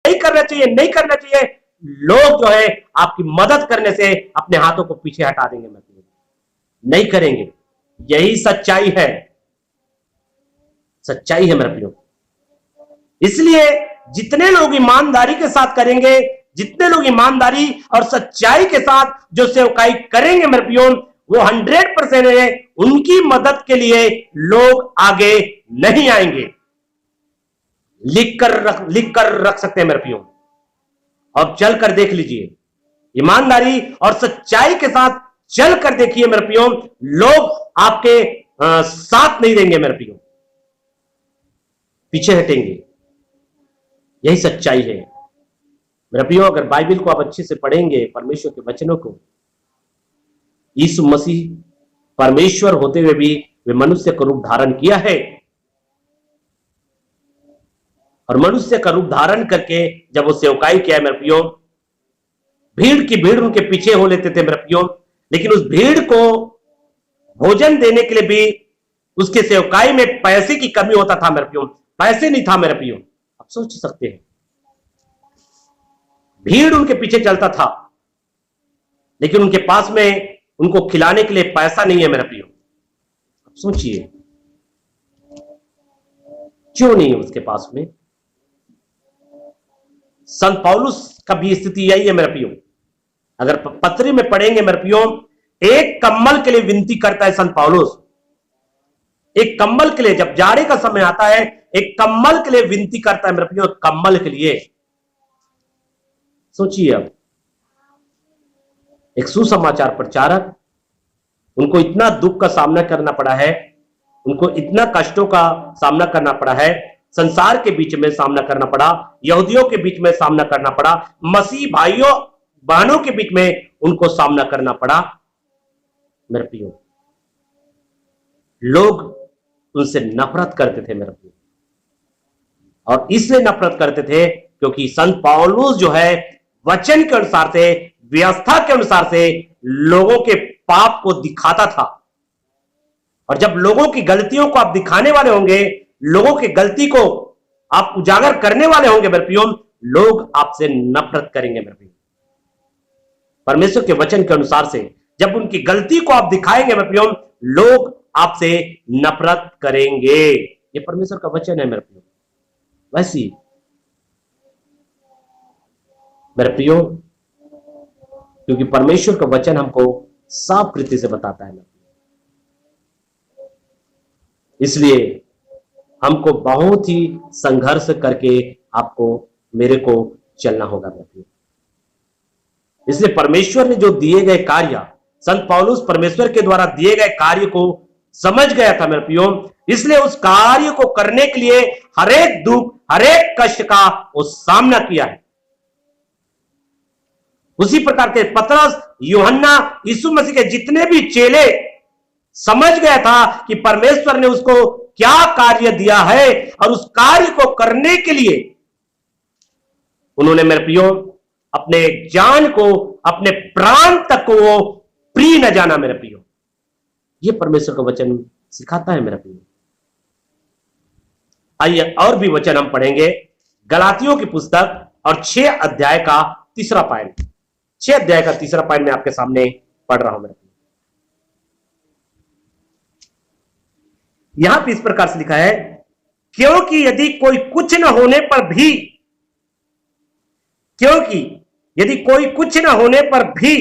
नहीं करना चाहिए, नहीं करना चाहिए, लोग जो है आपकी मदद करने से अपने हाथों को पीछे हटा देंगे, मतलब नहीं करेंगे। यही सच्चाई है, सच्चाई है मेरे प्रियो। इसलिए जितने लोग ईमानदारी के साथ करेंगे, जितने लोग ईमानदारी और सच्चाई के साथ जो सेवकाई करेंगे मेरे प्रियो, वो 100% है, उनकी मदद के लिए लोग आगे नहीं आएंगे। लिख कर रख सकते हैं मेरे प्रियो, और चल कर देख लीजिए, ईमानदारी और सच्चाई के साथ चल कर देखिए मेरे प्रियो, लोग आपके साथ नहीं देंगे मेरे प्रियो, पीछे हटेंगे। यही सच्चाई है मेरे प्रियो। अगर बाइबल को आप अच्छे से पढ़ेंगे, परमेश्वर के वचनों को, यीशु मसीह परमेश्वर होते हुए भी वे मनुष्य का रूप धारण किया है, और मनुष्य का रूप धारण करके जब वो सेवकाई किया है मेरे प्रियो, भीड़ की भीड़ उनके पीछे हो लेते थे मेरे प्रियो, लेकिन उस भीड़ को भोजन देने के लिए भी उसके सेवकाई में पैसे की कमी होता था मेरे प्रियो, पैसे नहीं था मेरे प्रियो। आप सोच सकते हैं, भीड़ उनके पीछे चलता था, लेकिन उनके पास में उनको खिलाने के लिए पैसा नहीं है मेरे प्रियो। आप सोचिए, क्यों नहीं है उसके पास में? संत पौलुस का भी स्थिति यही है मेरे प्रियो। अगर पत्री में पढ़ेंगे मेरे प्रियो, एक कंबल के लिए विनती करता है संत पौलुस, एक कंबल के लिए, जब जाड़े का समय आता है एक कंबल के लिए विनती करता है मेरे प्रियो, कंबल के लिए। सोचिए, अब एक सुसमाचार प्रचारक, उनको इतना दुख का सामना करना पड़ा है, उनको इतना कष्टों का सामना करना पड़ा है, संसार के बीच में सामना करना पड़ा, यहूदियों के बीच में सामना करना पड़ा, मसीह भाइयों बहनों के बीच में उनको सामना करना पड़ा मेरे प्रियो। लोग उनसे नफरत करते थे मेरे प्रियो, और इसलिए नफरत करते थे क्योंकि संत पौलुस जो है वचन के अनुसार से, व्यवस्था के अनुसार से लोगों के पाप को दिखाता था। और जब लोगों की गलतियों को आप दिखाने वाले होंगे, लोगों की गलती को आप उजागर करने वाले होंगे मेरे प्रियो, लोग आपसे नफरत करेंगे मेरे प्रियो। परमेश्वर के वचन के अनुसार से जब उनकी गलती को आप दिखाएंगे मेरे प्रियो, लोग आपसे नफरत करेंगे। ये परमेश्वर का वचन है मेरे प्रियो। वैसी मेरे प्रियो, क्योंकि परमेश्वर का वचन हमको साफ रीति से बताता है, इसलिए हमको बहुत ही संघर्ष करके आपको मेरे को चलना होगा मेरे प्रियो। इसलिए परमेश्वर ने जो दिए गए कार्य, संत पौलुस परमेश्वर के द्वारा दिए गए कार्य को समझ गया था मेरे प्रियो, इसलिए उस कार्य को करने के लिए हरेक दुख, हरेक कष्ट का वो सामना किया है। उसी प्रकार के पतरस, यूहन्ना, यीशु मसीह के जितने भी चेले समझ गया था कि परमेश्वर ने उसको क्या कार्य दिया है, और उस कार्य को करने के लिए उन्होंने मेरे प्रियो अपने जान को, अपने प्राण तक को वो प्रिय न जाना मेरे प्रियो। ये परमेश्वर का वचन सिखाता है मेरे प्रियो। आइए और भी वचन हम पढ़ेंगे, गलातियों की पुस्तक और 6 अध्याय का 3 पॉइंट। 6 अध्याय का 3 पॉइंट मैं आपके सामने पढ़ रहा हूं मेरे प्रियो। यहां पे इस प्रकार से लिखा है, क्योंकि यदि कोई कुछ न होने पर भी, क्योंकि यदि कोई कुछ न होने पर भी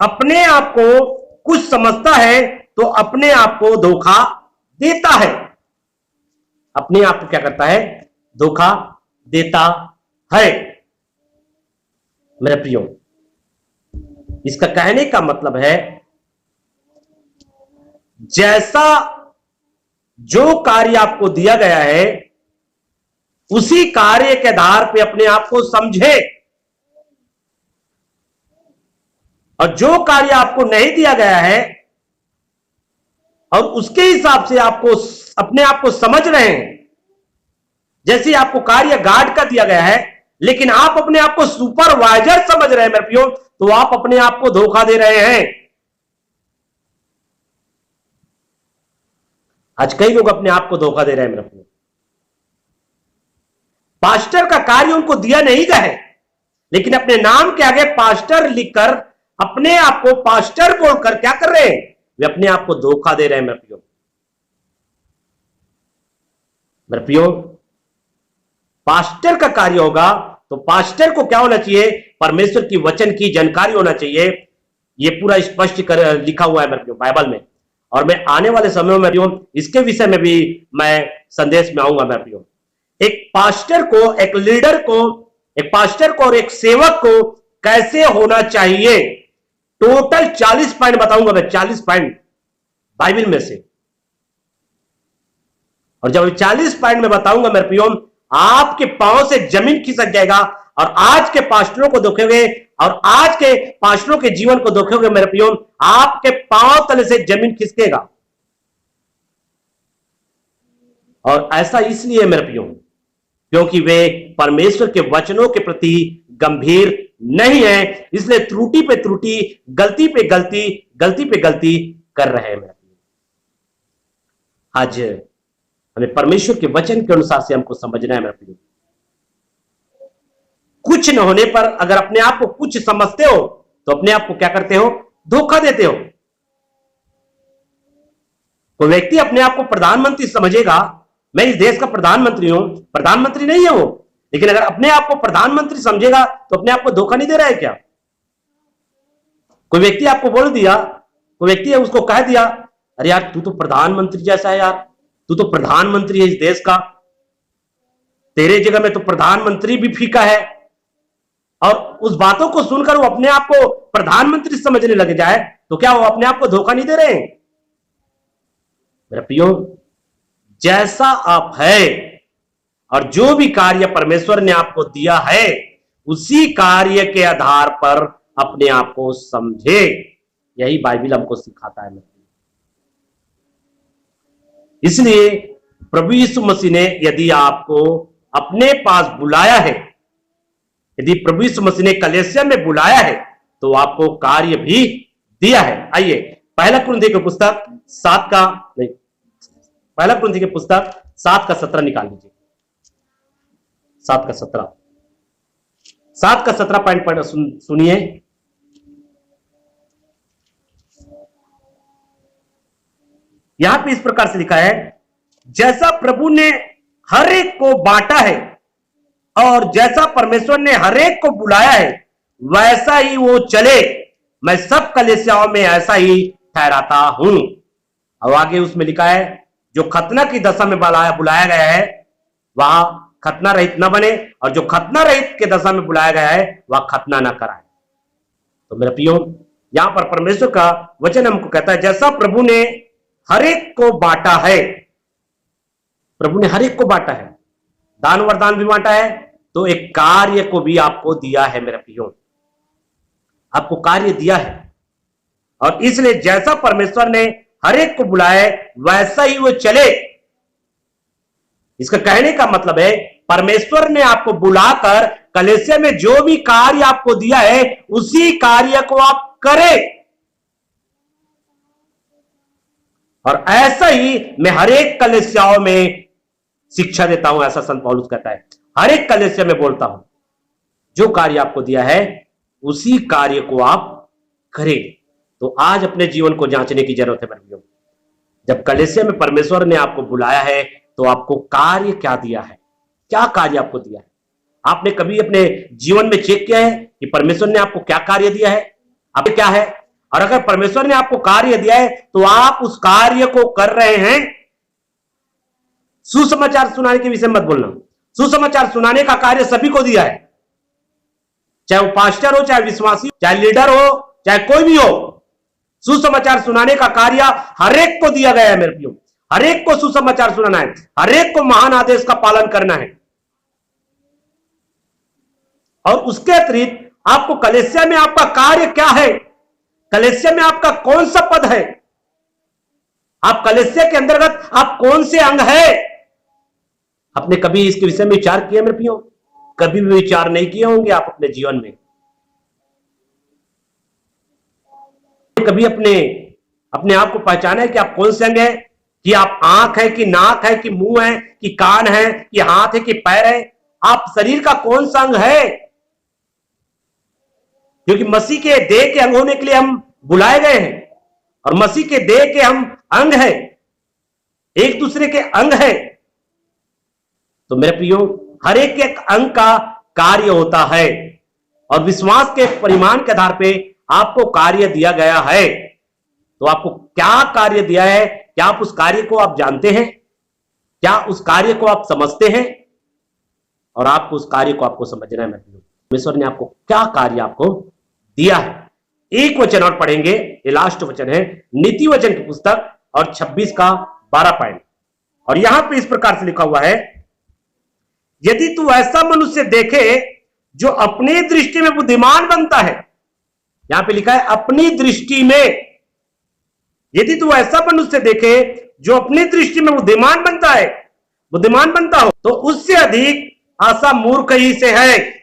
अपने आप को कुछ समझता है तो अपने आप को धोखा देता है। अपने आप को क्या करता है? धोखा देता है मेरे प्रियो। इसका कहने का मतलब है, जैसा जो कार्य आपको दिया गया है उसी कार्य के आधार पे अपने आप को समझे, और जो कार्य आपको नहीं दिया गया है और उसके हिसाब से आपको अपने आप को समझ रहे हैं। जैसे आपको कार्य गार्ड का दिया गया है, लेकिन आप अपने आप को सुपरवाइजर समझ रहे हैं मेरे प्रियो, तो आप अपने आप को धोखा दे रहे हैं। आज कई लोग अपने आप को धोखा दे रहे हैं मेरे प्रियो। पास्टर का कार्य उनको दिया नहीं गया है, लेकिन अपने नाम के आगे पास्टर लिखकर अपने आप को पास्टर बोलकर क्या कर रहे हैं? वे अपने आप को धोखा दे रहे हैं। मेरे प्रियो, पास्टर का कार्य होगा तो पास्टर को क्या होना चाहिए? परमेश्वर की वचन की जानकारी होना चाहिए। ये पूरा स्पष्ट कर लिखा हुआ है मेरे प्रियो बाइबल में, और मैं आने वाले समय में इसके विषय में भी मैं संदेश में आऊंगा मेरे प्रियो। एक पास्टर को, एक लीडर को, एक पास्टर को और एक सेवक को कैसे होना चाहिए, टोटल 40 पॉइंट बताऊंगा मैं, 40 पॉइंट बाइबल में से। और जब 40 पॉइंट में बताऊंगा मेरे प्रियो, आपके पांव से जमीन खिसक जाएगा। और आज के पास्टरों को देखोगे और आज के पास्टरों के जीवन को देखोगे मेरे प्रियो, आपके पांव तले से जमीन खिसकेगा। और ऐसा इसलिए मेरे प्रियो क्योंकि वे परमेश्वर के वचनों के प्रति गंभीर नहीं है, इसलिए त्रुटि पे त्रुटि, गलती पे गलती, गलती पे गलती कर रहे हैं मेरे प्रियो। आज हमें परमेश्वर के वचन के अनुसार से हमको समझना है मेरे प्रियो। कुछ न होने पर अगर अपने आप को कुछ समझते हो तो अपने आप को क्या करते हो? धोखा देते हो। कोई व्यक्ति अपने आप को प्रधानमंत्री समझेगा, मैं इस देश का प्रधानमंत्री हूं, प्रधानमंत्री नहीं है वो, लेकिन अगर अपने आप को प्रधानमंत्री समझेगा तो अपने आप को धोखा नहीं दे रहा है क्या? कोई व्यक्ति आपको बोल दिया, कोई व्यक्ति है उसको कह दिया, अरे यार तू तो प्रधानमंत्री जैसा है यार, तू तो प्रधानमंत्री है इस देश का, तेरे जगह में तो प्रधानमंत्री भी फीका है। और उस बातों को सुनकर वो अपने आप को प्रधानमंत्री समझने लग जाए तो क्या वो अपने आप को धोखा नहीं दे रहे हैं? मेरे प्रियो, जैसा आप है और जो भी कार्य परमेश्वर ने आपको दिया है उसी कार्य के आधार पर अपने आप को समझे। यही बाइबल हमको सिखाता है। इसलिए प्रभु यीशु मसीह ने यदि आपको अपने पास बुलाया है, यदि प्रभु यीशु मसीह ने कलीसिया में बुलाया है तो आपको कार्य भी दिया है। आइए पहला कुरिन्थियों की पुस्तक 7 का 17 निकाल लीजिए। 7 का 17 पॉइंट सुनिए। यहां पे इस प्रकार से लिखा है, जैसा प्रभु ने हर एक को बांटा है और जैसा परमेश्वर ने हर एक को बुलाया है वैसा ही वो चले। मैं सब कलीसियाओं में ऐसा ही ठहराता हूं। और आगे उसमें लिखा है, जो खतना की दशा में बुलाया गया है वह खतना रहित न बने, और जो खतना रहित के दशा में बुलाया गया है वह खतना न कराए। तो मेरे प्रियो, यहां पर परमेश्वर का वचन हमको कहता है, जैसा प्रभु ने हर एक को बांटा है, प्रभु ने हर एक को बांटा है, दान वरदान भी बांटा है, तो एक कार्य को भी आपको दिया है मेरे प्रियो, आपको कार्य दिया है। और इसलिए जैसा परमेश्वर ने हर एक को बुलाया है वैसा ही वो चले। इसका कहने का मतलब है, परमेश्वर ने आपको बुलाकर कलीसिया में जो भी कार्य आपको दिया है उसी कार्य को आप करें। और ऐसा ही मैं हर एक कलीसियाओं में शिक्षा देता हूं, ऐसा संत पौलुस कहता है। हर एक कलीसिया में बोलता हूं, जो कार्य आपको दिया है उसी कार्य को आप करें। तो आज अपने जीवन को जांचने की जरूरत है भाइयों। जब कलीसिया में परमेश्वर ने आपको बुलाया है तो आपको कार्य क्या दिया है, क्या कार्य आपको दिया है? आपने कभी अपने जीवन में चेक किया है कि परमेश्वर ने आपको क्या कार्य दिया है, आप क्या है? और अगर परमेश्वर ने आपको कार्य दिया है तो आप उस कार्य को कर रहे हैं। सुसमाचार सुनाने के विषय मत बोलना। सुसमाचार सुनाने का कार्य सभी को दिया है, चाहे वो पास्टर हो, चाहे विश्वासी, चाहे लीडर हो, चाहे कोई भी हो। सुसमाचार सुनाने का कार्य हर एक को दिया गया है मेरे प्रियो। हर एक को सुसमाचार सुनाना है, हर एक को महान आदेश का पालन करना है। और उसके अतिरिक्त आपको कलीसिया में आपका कार्य क्या है, कलीसिया में आपका कौन सा पद है, आप कलीसिया के अंतर्गत आप कौन से अंग है? आपने कभी इसके विषय में विचार किया मेरे प्रियो? कभी भी विचार नहीं किए होंगे आप अपने जीवन में। कभी अपने आप को पहचाना है कि आप कौन से अंग है, कि आप आंख है कि नाक है कि मुंह है कि कान है कि हाथ है कि पैर है? आप शरीर का कौन सा अंग है? क्योंकि मसीह के देह के अंग होने के लिए हम बुलाए गए हैं और मसीह के देह के हम अंग है, एक दूसरे के अंग है। तो मेरे प्रियो, हर एक अंग का कार्य होता है और विश्वास के परिमाण के आधार पे आपको कार्य दिया गया है। तो आपको क्या कार्य दिया है? क्या आप उस कार्य को आप जानते हैं? क्या उस कार्य को आप समझते हैं? और आपको उस कार्य को आपको समझना है। मेरे प्रियो, परमेश्वर ने आपको क्या कार्य आपको दिया है। एक वचन और पढ़ेंगे, ये लास्ट वचन है, नीति वचन की पुस्तक और 26 का 12 पॉइंट। और यहां पे इस प्रकार से लिखा हुआ है, यदि तू ऐसा मनुष्य देखे जो अपनी दृष्टि में बुद्धिमान बनता है, यहां पे लिखा है अपनी दृष्टि में, यदि तू ऐसा मनुष्य देखे जो अपनी दृष्टि में बुद्धिमान बनता है, बुद्धिमान बनता हो, तो उससे अधिक आशा मूर्ख ही से है।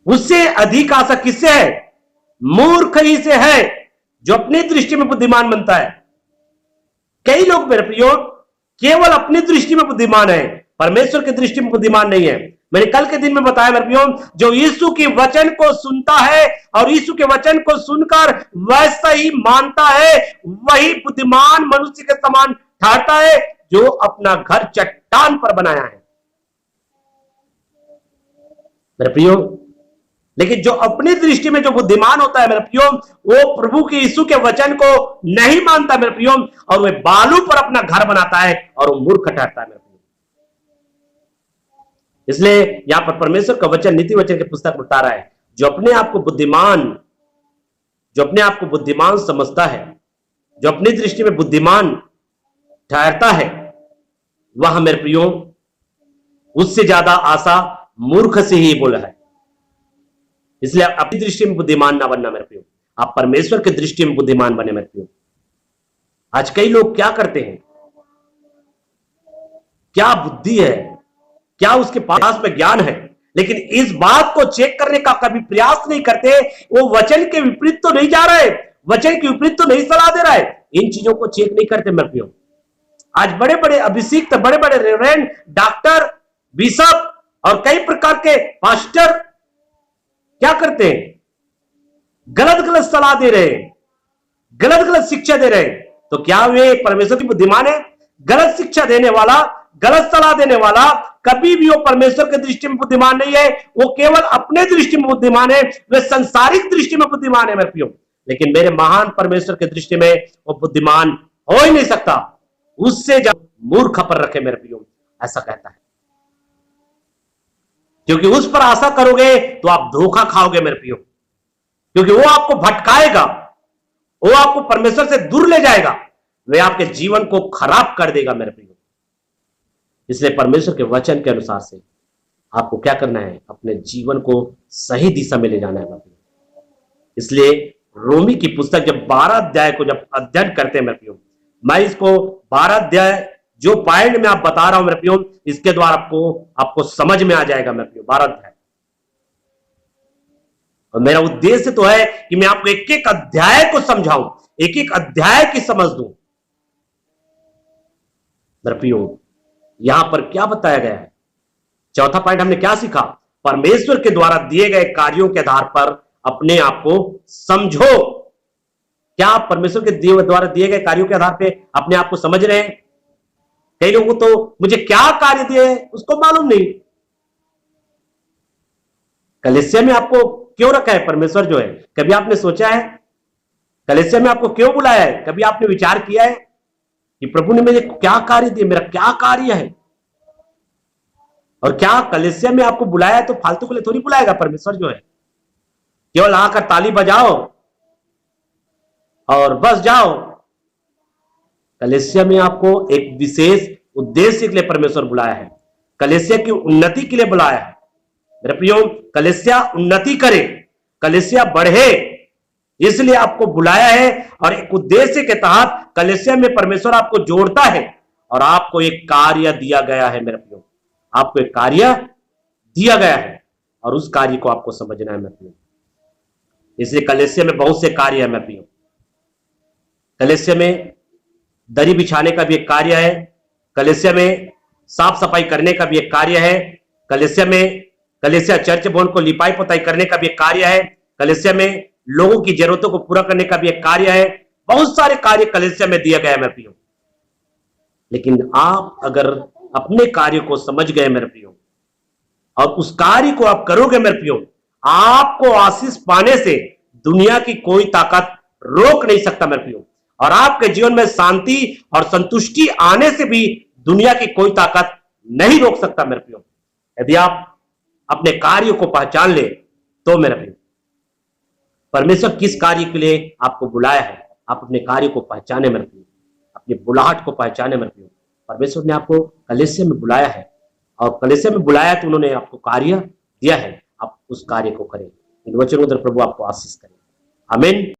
उससे अधिक आशा किससे है? मूर्ख ही से है, जो अपनी दृष्टि में बुद्धिमान बनता है। कई लोग मेरे प्रियो केवल अपनी दृष्टि में बुद्धिमान है, परमेश्वर की दृष्टि में बुद्धिमान नहीं है। मैंने कल के दिन में बताया मेरे प्रियो, जो यीशु के वचन को सुनता है और यीशु के वचन को सुनकर वैसा ही मानता है, वही बुद्धिमान मनुष्य के समान ठहरता है, जो अपना घर चट्टान पर बनाया है मेरे प्रियो। लेकिन जो अपनी दृष्टि में जो बुद्धिमान होता है मेरे प्रियो, वो प्रभु के यीशु के वचन को नहीं मानता मेरे प्रियो, और वह बालू पर अपना घर बनाता है और वो मूर्ख ठहरता है मेरे प्रियो। इसलिए यहां पर परमेश्वर का वचन नीति वचन के पुस्तक में बता रहा है, जो अपने आप को बुद्धिमान समझता है, जो अपनी दृष्टि में बुद्धिमान ठहरता है, वह मेरे प्रियो उससे ज्यादा आशा मूर्ख से ही बोला है। इसलिए अपनी दृष्टि में बुद्धिमान ना बनना मेरे प्रियो, आप परमेश्वर की दृष्टि में बुद्धिमान बने मेरे प्रियो। आज कई लोग क्या करते हैं, क्या बुद्धि है, क्या उसके पास में ज्ञान है, लेकिन इस बात को चेक करने का कभी प्रयास नहीं करते। वो वचन के विपरीत तो नहीं जा रहा है, वचन के विपरीत तो नहीं सलाह दे रहा है, इन चीजों को चेक नहीं करते मेरे प्रियो। आज बड़े बड़े अभिषिक्त, बड़े बड़े रेवरेंड, डॉक्टर, बिशप और कई प्रकार के पास्टर क्या करते हैं? गलत गलत सलाह दे रहे हैं, गलत गलत शिक्षा दे रहे हैं। तो क्या वे परमेश्वर की बुद्धिमान है? गलत शिक्षा देने वाला, गलत सलाह देने वाला कभी भी वो परमेश्वर की दृष्टि में बुद्धिमान नहीं है। वो केवल अपने दृष्टि में बुद्धिमान है, वे संसारिक दृष्टि में बुद्धिमान है मेरे प्रियो। लेकिन मेरे महान परमेश्वर की दृष्टि में वो बुद्धिमान हो ही नहीं सकता। उससे जब मूर्ख पर रखे मेरे प्रियो, ऐसा कहता है, क्योंकि उस पर आशा करोगे तो आप धोखा खाओगे मेरे प्रियो, क्योंकि वो आपको भटकाएगा, वो आपको परमेश्वर से दूर ले जाएगा, वह आपके जीवन को खराब कर देगा मेरे प्रियो। इसलिए परमेश्वर के वचन के अनुसार से आपको क्या करना है? अपने जीवन को सही दिशा में ले जाना है मेरे प्रियो। इसलिए रोमी की पुस्तक जब 12 अध्याय को जब अध्ययन करते हैं मेरे प्रियो, मैं इसको 12 अध्याय जो पॉइंट में आप बता रहा हूं मेरे प्रियो, इसके द्वारा आपको समझ में आ जाएगा मेरे प्रियो 12 अध्याय। और मेरा उद्देश्य तो है कि मैं आपको एक एक अध्याय को समझाऊं, एक एक अध्याय की समझ दूं मेरे प्रियो। यहां पर क्या बताया गया है? चौथा पॉइंट हमने क्या सीखा? परमेश्वर के द्वारा दिए गए कार्यों के आधार पर अपने आप को समझो। क्या आप परमेश्वर के द्वारा दिए गए कार्यों के आधार पर अपने आप को समझ रहे हैं? कई लोगों को तो मुझे क्या कार्य दिए उसको मालूम नहीं। कलीसिया में आपको क्यों रखा है परमेश्वर जो है? कभी आपने सोचा है? कलीसिया में आपको क्यों बुलाया है? कभी आपने विचार किया है कि प्रभु ने मुझे क्या कार्य दिया, मेरा क्या कार्य है? और क्या कलीसिया में आपको बुलाया है तो फालतू के लिए थोड़ी बुलाएगा परमेश्वर जो है, केवल आकर ताली बजाओ और बस जाओ। कलीसिया में आपको एक विशेष उद्देश्य के लिए परमेश्वर बुलाया है, कलीसिया की उन्नति के लिए बुलाया है मेरे प्रियो। कलीसिया उन्नति करे, कलीसिया बढ़े, इसलिए आपको बुलाया है। और एक उद्देश्य के तहत कलीसिया में परमेश्वर आपको जोड़ता है और आपको एक कार्य दिया गया है मेरे प्रियो, आपको एक कार्य दिया गया है और उस कार्य को आपको समझना है मेरे प्रियो। इसलिए कलीसिया में बहुत से कार्य है मेरे प्रियो। कलीसिया में दरी बिछाने का भी एक कार्य है, कलीसिया में साफ सफाई करने का भी एक कार्य है। कलीसिया चर्च भवन को लिपाई पोताई करने का भी एक कार्य है। कलीसिया में लोगों की जरूरतों को पूरा करने का भी एक कार्य है। बहुत सारे कार्य कलीसिया में दिया गया है मेरे प्रियो। लेकिन आप अगर अपने कार्य को समझ गए मेरे प्रियो और उस कार्य को आप करोगे मेरे प्रियो, आपको आशीष पाने से दुनिया की कोई ताकत रोक नहीं सकता मेरे प्रियो। और आपके जीवन में शांति और संतुष्टि आने से भी दुनिया की कोई ताकत नहीं रोक सकता मेरे प्रियो। यदि आप अपने कार्य को पहचान ले तो मेरे प्रियो, परमेश्वर किस कार्य के लिए आपको बुलाया है, आप अपने कार्य को पहचाने मेरे प्रियो, अपनी बुलाहट को पहचाने मेरे प्रियो। परमेश्वर ने आपको कलीसिया में बुलाया है और कलीसिया में बुलाया तो उन्होंने आपको कार्य दिया है, आप उस कार्य को करें। इन वचनों द्वारा प्रभु आपको आशीष करें। आमीन।